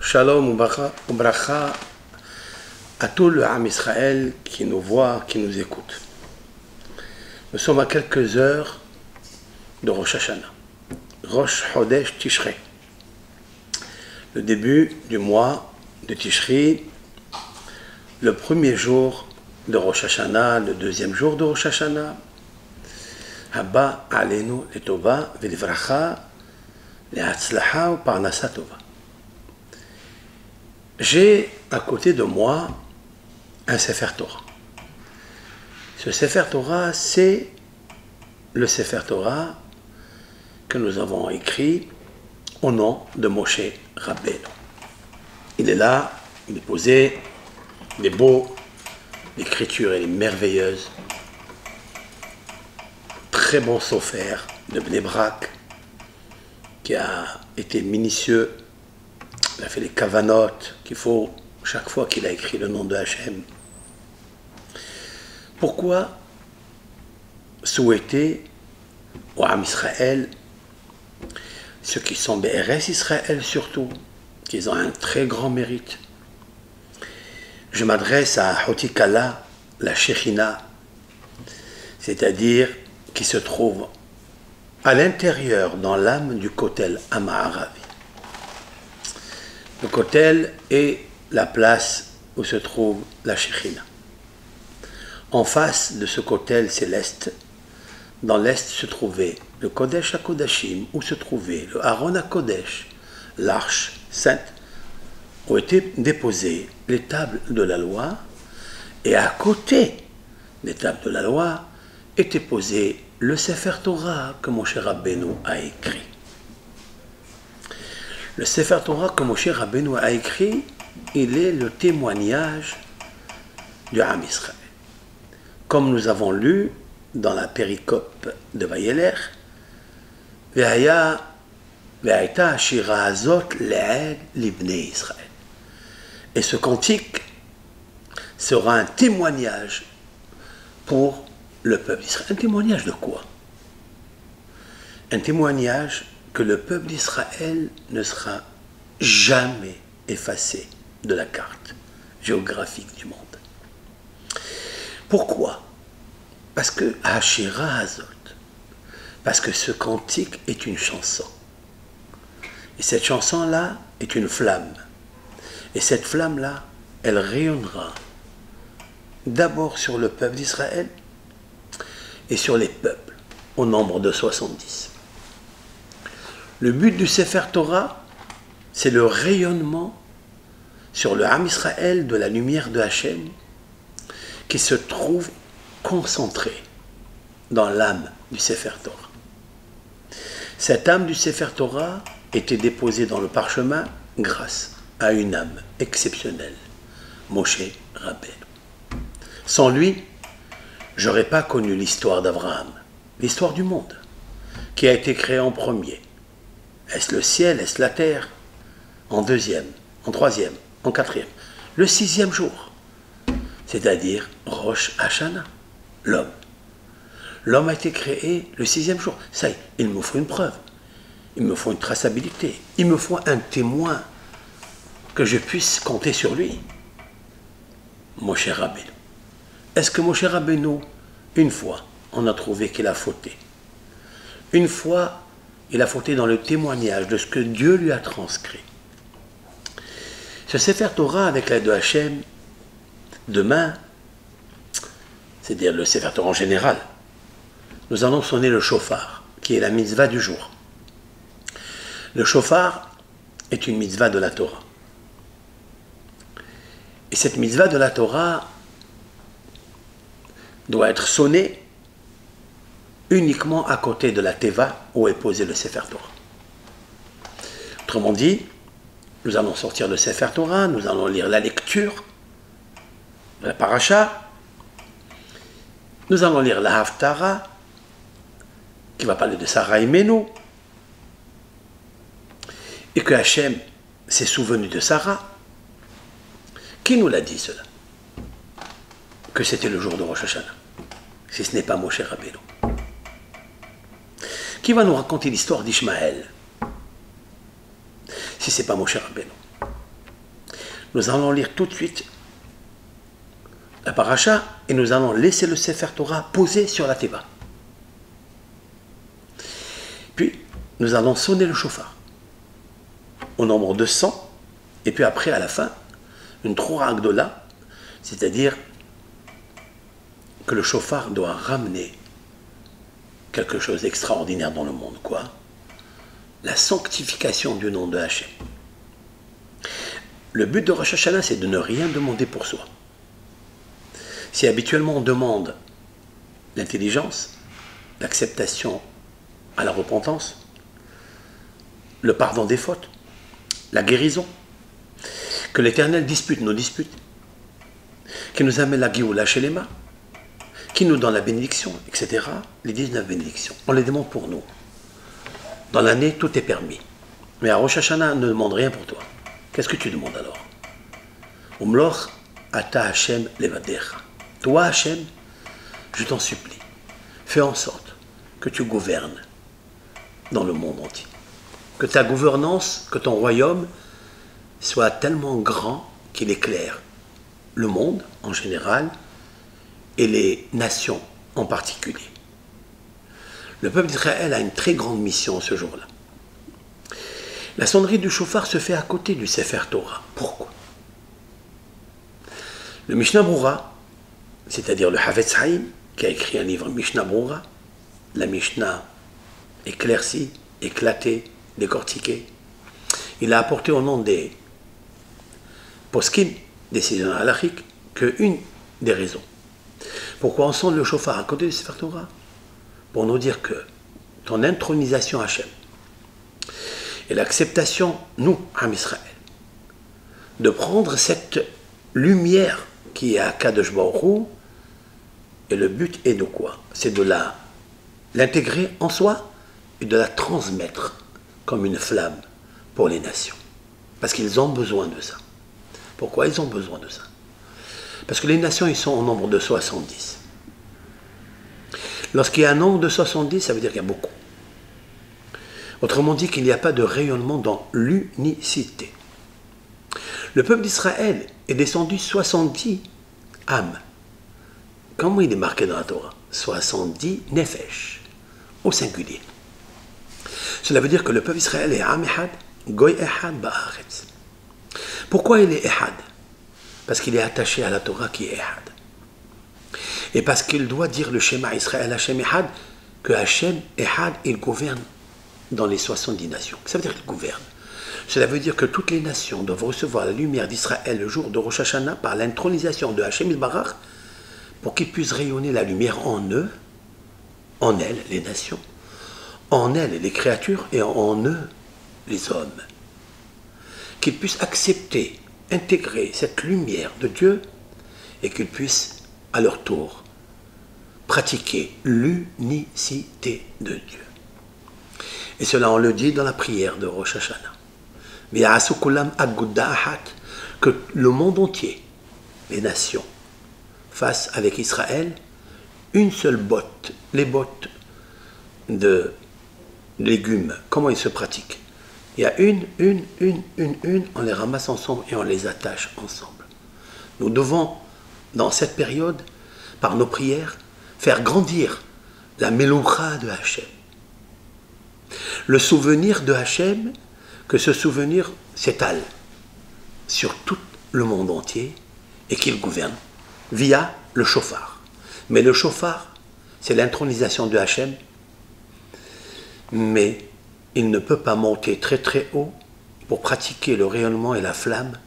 Shalom ou bracha à tout le Ham Israël qui nous voit, qui nous écoute. Nous sommes à quelques heures de Rosh Hashanah, Rosh Chodesh Tishrei, le début du mois de Tishri, le premier jour de Rosh Hashanah, le deuxième jour de Rosh Hashanah, Haba Aleinu Letova Velivracha Lehatzlacha ou Parnasa Tova. J'ai à côté de moi un Sefer Torah. Ce Sefer Torah, c'est le Sefer Torah que nous avons écrit au nom de Moshe Rabbeinu. Il est là, il est posé, il est beau, l'écriture elle est merveilleuse. Très bon Sofer de Bnei Brak qui a été minutieux. Il a fait les kavanotes qu'il faut chaque fois qu'il a écrit le nom de Hachem. Pourquoi souhaiter au Ham Israël, ceux qui sont BRS Israël surtout, qu'ils ont un très grand mérite. Je m'adresse à Hotikala, la Shechina, c'est-à-dire qui se trouve à l'intérieur, dans l'âme du Kotel Amaharavi. Le Kotel est la place où se trouve la Shechina. En face de ce Kotel céleste, dans l'est se trouvait le Kodesh HaKodashim, où se trouvait le Aaron HaKodesh, l'arche sainte, où étaient déposées les tables de la loi, et à côté des tables de la loi était posé le Sefer Torah que Moshe Rabbeinu a écrit. Le Sefer Torah que Moshe Rabbeinu a écrit, il est le témoignage du Ham Israël. Comme nous avons lu dans la péricope de Vayeler, Ve'haya ve'hayta hashira hazot le'ed libnei Israël. Et ce cantique sera un témoignage pour le peuple d'Israël. Un témoignage de quoi? Un témoignage que le peuple d'Israël ne sera jamais effacé de la carte géographique du monde. Pourquoi? Parce que Hashira Hazot, parce que ce cantique est une chanson. Et cette chanson-là est une flamme. Et cette flamme-là, elle rayonnera d'abord sur le peuple d'Israël et sur les peuples, au nombre de 70. Le but du Sefer Torah, c'est le rayonnement sur le Ham Israël de la lumière de Hachem qui se trouve concentré dans l'âme du Sefer Torah. Cette âme du Sefer Torah était déposée dans le parchemin grâce à une âme exceptionnelle, Moshe Rabbeinu. Sans lui, j'aurais pas connu l'histoire d'Abraham, l'histoire du monde, qui a été créée en premier. Est-ce le ciel, est-ce la terre? En deuxième, en troisième, en quatrième. Le sixième jour, c'est-à-dire Rosh Hashanah, l'homme. L'homme a été créé le sixième jour. Ça y est, il me faut une preuve. Il me faut une traçabilité. Il me faut un témoin que je puisse compter sur lui. Moshe Rabbeinu. Est-ce que Moshe Rabbeinu, une fois, on a trouvé qu'il a fauté? Une fois, il a fauté dans le témoignage de ce que Dieu lui a transcrit. Ce Sefer Torah avec l'aide de Hachem, demain, c'est-à-dire le Sefer Torah en général, nous allons sonner le shofar, qui est la mitzvah du jour. Le shofar est une mitzvah de la Torah. Et cette mitzvah de la Torah doit être sonnée uniquement à côté de la Teva où est posé le Sefer Torah. Autrement dit, nous allons sortir le Sefer Torah, nous allons lire la lecture de la paracha, nous allons lire la Haftara, qui va parler de Sarah et Ménou, et que Hachem s'est souvenu de Sarah. Qui nous l'a dit cela? Que c'était le jour de Rosh Hashanah, si ce n'est pas Moshe Rabbeinu. Qui va nous raconter l'histoire d'Ishmaël, si ce n'est pas Moshe Rabbeinu? Nous allons lire tout de suite la paracha et nous allons laisser le Sefer Torah posé sur la Teva. Puis, nous allons sonner le shofar au nombre de 100 et puis après, à la fin, une Troura Agdola, c'est-à-dire que le shofar doit ramener quelque chose d'extraordinaire dans le monde, quoi? La sanctification du nom de Hachem. Le but de Rosh Hashanah, c'est de ne rien demander pour soi. Si habituellement on demande l'intelligence, l'acceptation à la repentance, le pardon des fautes, la guérison, que l'Éternel dispute nos disputes, qu'il nous amène la Géoula chez les mains, qu'il nous donne la bénédiction, etc. Les 19 bénédictions, on les demande pour nous. Dans l'année, tout est permis. Mais à Rosh Hashanah, ne demande rien pour toi. Qu'est-ce que tu demandes alors? Umloch ata Hashem levadecha. Toi, Hashem, je t'en supplie, fais en sorte que tu gouvernes dans le monde entier. Que ta gouvernance, que ton royaume soit tellement grand qu'il éclaire le monde en général et les nations en particulier. Le peuple d'Israël a une très grande mission ce jour-là. La sonnerie du shofar se fait à côté du Sefer Torah. Pourquoi? Le Mishnah Brura, c'est-à-dire le Havetz Haïm, qui a écrit un livre Mishnah Brura, la Mishnah éclaircie, éclatée, décortiquée, il a apporté au nom des poskim, décisions halachiques, qu'une des raisons. Pourquoi on sonne le shofar à côté du Sefer Torah? Pour nous dire que ton intronisation Hachem et l'acceptation, nous, Am Israël, de prendre cette lumière qui est à Kadosh Baruch Hu, et le but est de quoi? C'est de l'intégrer en soi et de la transmettre comme une flamme pour les nations. Parce qu'ils ont besoin de ça. Pourquoi ils ont besoin de ça? Parce que les nations, ils sont au nombre de 70. Lorsqu'il y a un nombre de 70, ça veut dire qu'il y a beaucoup. Autrement dit qu'il n'y a pas de rayonnement dans l'unicité. Le peuple d'Israël est descendu 70 âmes. Comment il est marqué dans la Torah? 70 nefesh, au singulier. Cela veut dire que le peuple d'Israël est Am Ehad, Goy Ehad Ba'aretz. Pourquoi il est Ehad? Parce qu'il est attaché à la Torah qui est Ehad. Et parce qu'il doit dire le schéma Israël Hachem Ehad, que Hachem Ehad, il gouverne dans les 70 nations. Ça veut dire qu'il gouverne. Cela veut dire que toutes les nations doivent recevoir la lumière d'Israël le jour de Rosh Hashanah par l'intronisation de Hachem Yisbarach pour qu'ils puissent rayonner la lumière en eux, en elles, les nations, en elles, les créatures, et en eux, les hommes. Qu'ils puissent accepter, intégrer cette lumière de Dieu et qu'ils puissent, à leur tour, pratiquer l'unicité de Dieu. Et cela, on le dit dans la prière de Rosh Hashanah. Que le monde entier, les nations, fassent avec Israël une seule botte, les bottes de légumes. Comment ils se pratiquent? Il y a une, on les ramasse ensemble et on les attache ensemble. Nous devons, dans cette période, par nos prières, faire grandir la Meloucha de Hachem. Le souvenir de Hachem, que ce souvenir s'étale sur tout le monde entier et qu'il gouverne via le shofar. Mais le shofar, c'est l'intronisation de Hachem, mais il ne peut pas monter très très haut pour pratiquer le rayonnement et la flamme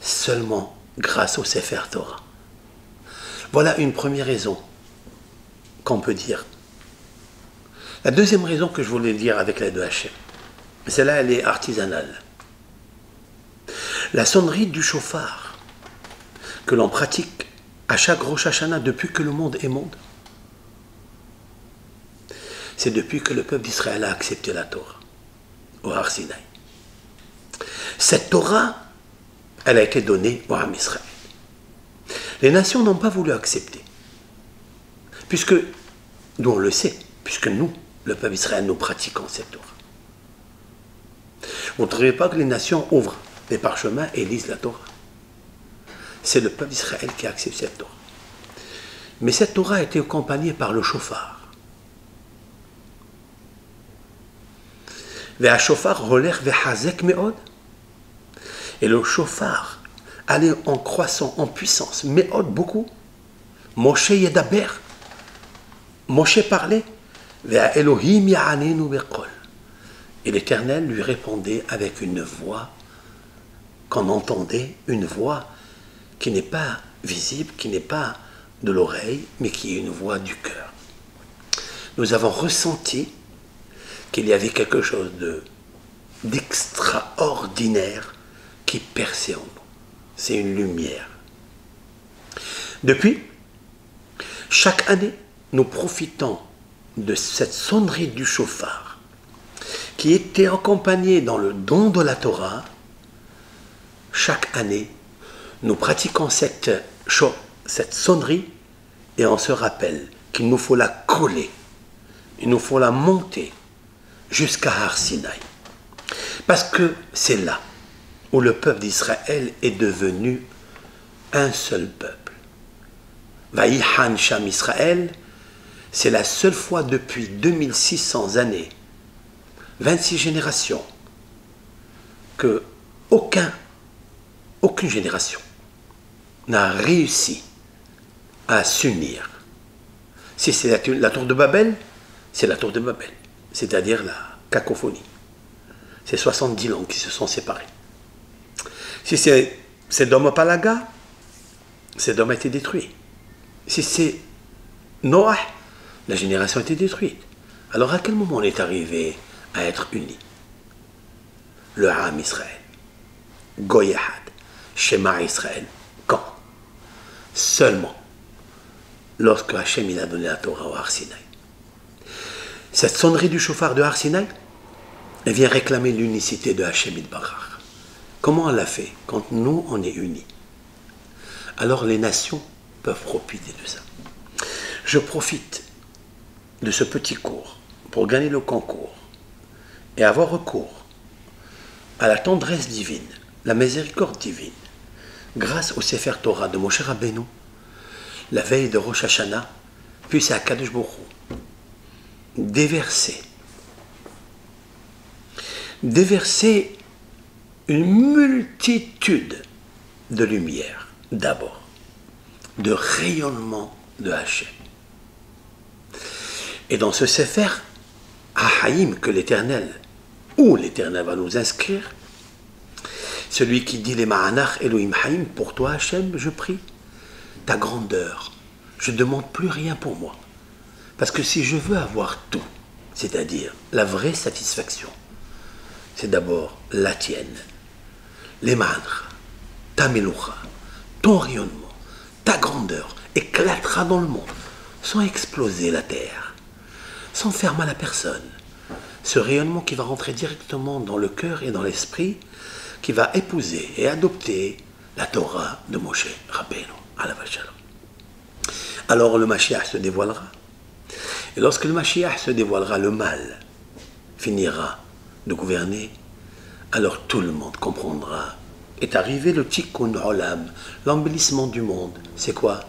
seulement grâce au Sefer Torah. Voilà une première raison qu'on peut dire. La deuxième raison que je voulais dire avec l'aide de Hachem, celle-là, elle est artisanale. La sonnerie du shofar que l'on pratique à chaque Rosh Hashanah depuis que le monde est monde, c'est depuis que le peuple d'Israël a accepté la Torah au Har Sinaï. Cette Torah, elle a été donnée au Am Israël. Les nations n'ont pas voulu accepter, puisque, nous on le sait, puisque nous, le peuple d'Israël, nous pratiquons cette Torah. Vous ne trouvez pas que les nations ouvrent des parchemins et lisent la Torah? c'est le peuple d'Israël qui accepte cette Torah. Mais cette Torah a été accompagnée par le shofar. Et le shofar allait en croissant en puissance, mais beaucoup. Moshe yedaber, Moshe parlait, et l'Éternel lui répondait avec une voix qu'on entendait, une voix qui n'est pas visible, qui n'est pas de l'oreille, mais qui est une voix du cœur. Nous avons ressenti qu'il y avait quelque chose d'extraordinaire qui perçait en nous. C'est une lumière. Depuis, chaque année, nous profitons de cette sonnerie du shofar qui était accompagnée dans le don de la Torah. Chaque année, nous pratiquons cette sonnerie et on se rappelle qu'il nous faut la coller, il nous faut la monter jusqu'à Har Sinaï. Parce que c'est là où le peuple d'Israël est devenu un seul peuple. Vaïhan Sham Israël, c'est la seule fois depuis 2600 années, 26 générations, que aucune génération n'a réussi à s'unir. Si c'est la tour de Babel, c'est la tour de Babel, c'est-à-dire la cacophonie. C'est 70 langues qui se sont séparées. Si c'est Dom Palaga, Dom a été détruit. Si c'est Noah, la génération a été détruite. Alors à quel moment on est arrivé à être unis? Le Ham Israël, Goyahad, Shema Israël, quand? Seulement lorsque Hachem il a donné la Torah au Har Sinaï. Cette sonnerie du shofar de Har Sinaï, elle vient réclamer l'unicité de Hachem Yitbarach. Comment on l'a fait? Quand nous, on est unis. Alors les nations peuvent profiter de ça. Je profite de ce petit cours pour gagner le concours et avoir recours à la tendresse divine, la miséricorde divine, grâce au Sefer Torah de Moshe Rabbeinu, la veille de Rosh Hashanah, puis c'est à Kadosh Baruch Hu, déverser une multitude de lumière, d'abord, de rayonnement de Hachem. Et dans ce Sefer Haïm que l'Éternel, où l'Éternel va nous inscrire, celui qui dit les Ma'anach Elohim Haïm, pour toi Hachem, je prie ta grandeur, je ne demande plus rien pour moi. Parce que si je veux avoir tout, c'est-à-dire la vraie satisfaction, c'est d'abord la tienne, les Ma'anach, ta Meloucha, ton rayonnement, ta grandeur éclatera dans le monde, sans exploser la terre, sans faire mal à personne. Ce rayonnement qui va rentrer directement dans le cœur et dans l'esprit, qui va épouser et adopter la Torah de Moshe Rabbeinu, alav shalom. Alors le Mashiach se dévoilera. Et lorsque le Mashiach se dévoilera, le mal finira de gouverner, alors tout le monde comprendra. Est arrivé le tikkun olam, l'embellissement du monde. C'est quoi?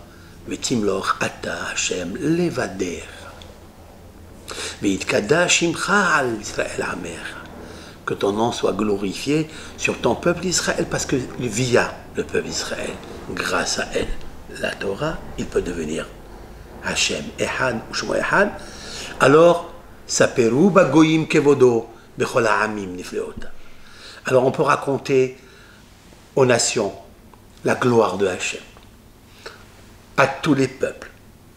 Vetimlor ata Hashem levader. Veitkada shimcha al Israël amer. Que ton nom soit glorifié sur ton peuple Israël, parce que via le peuple Israël, grâce à elle, la Torah, il peut devenir Hashem Ehad ou Shmo Ehad. Alors, saperu bagoyim kevodo bechol ha'amim nifleota. Alors on peut raconter aux nations la gloire de Hachem, à tous les peuples,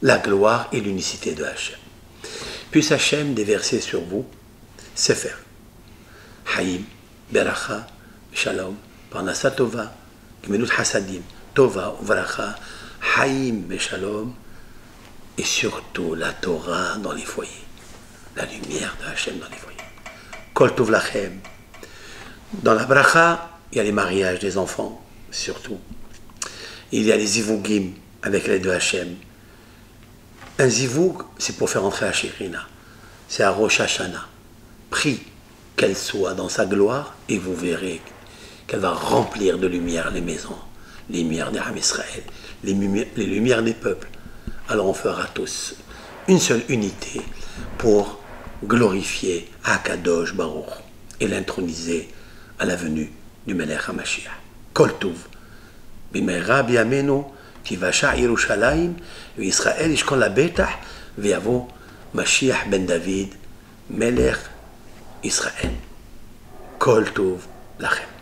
la gloire et l'unicité de Hachem. Puisse Hachem déverser sur vous Sefer Haïm, Beracha, Shalom, Parnasa Tova, Gemilut Hasadim, Tova, Veracha, Haïm, Shalom, et surtout la Torah dans les foyers, la lumière de Hachem dans les foyers. Kol Tov Lachem. Dans la Bracha, il y a les mariages des enfants, surtout. Il y a les zivugim avec l'aide de Hachem. Un zivug, c'est pour faire entrer la Shekhinah. C'est à Rosh Hashanah. Prie qu'elle soit dans sa gloire et vous verrez qu'elle va remplir de lumière les maisons, les lumières d'Am Israël, les lumières des peuples. Alors on fera tous une seule unité pour glorifier Akadosh Baruch et l'introniser à la venue du Melech HaMashiach. Kol Tov, במהרה בימינו תיוושע ירושלים וישראל ישכון לבטח ויבוא משיח בן דוד מלך ישראל. כל טוב לכם.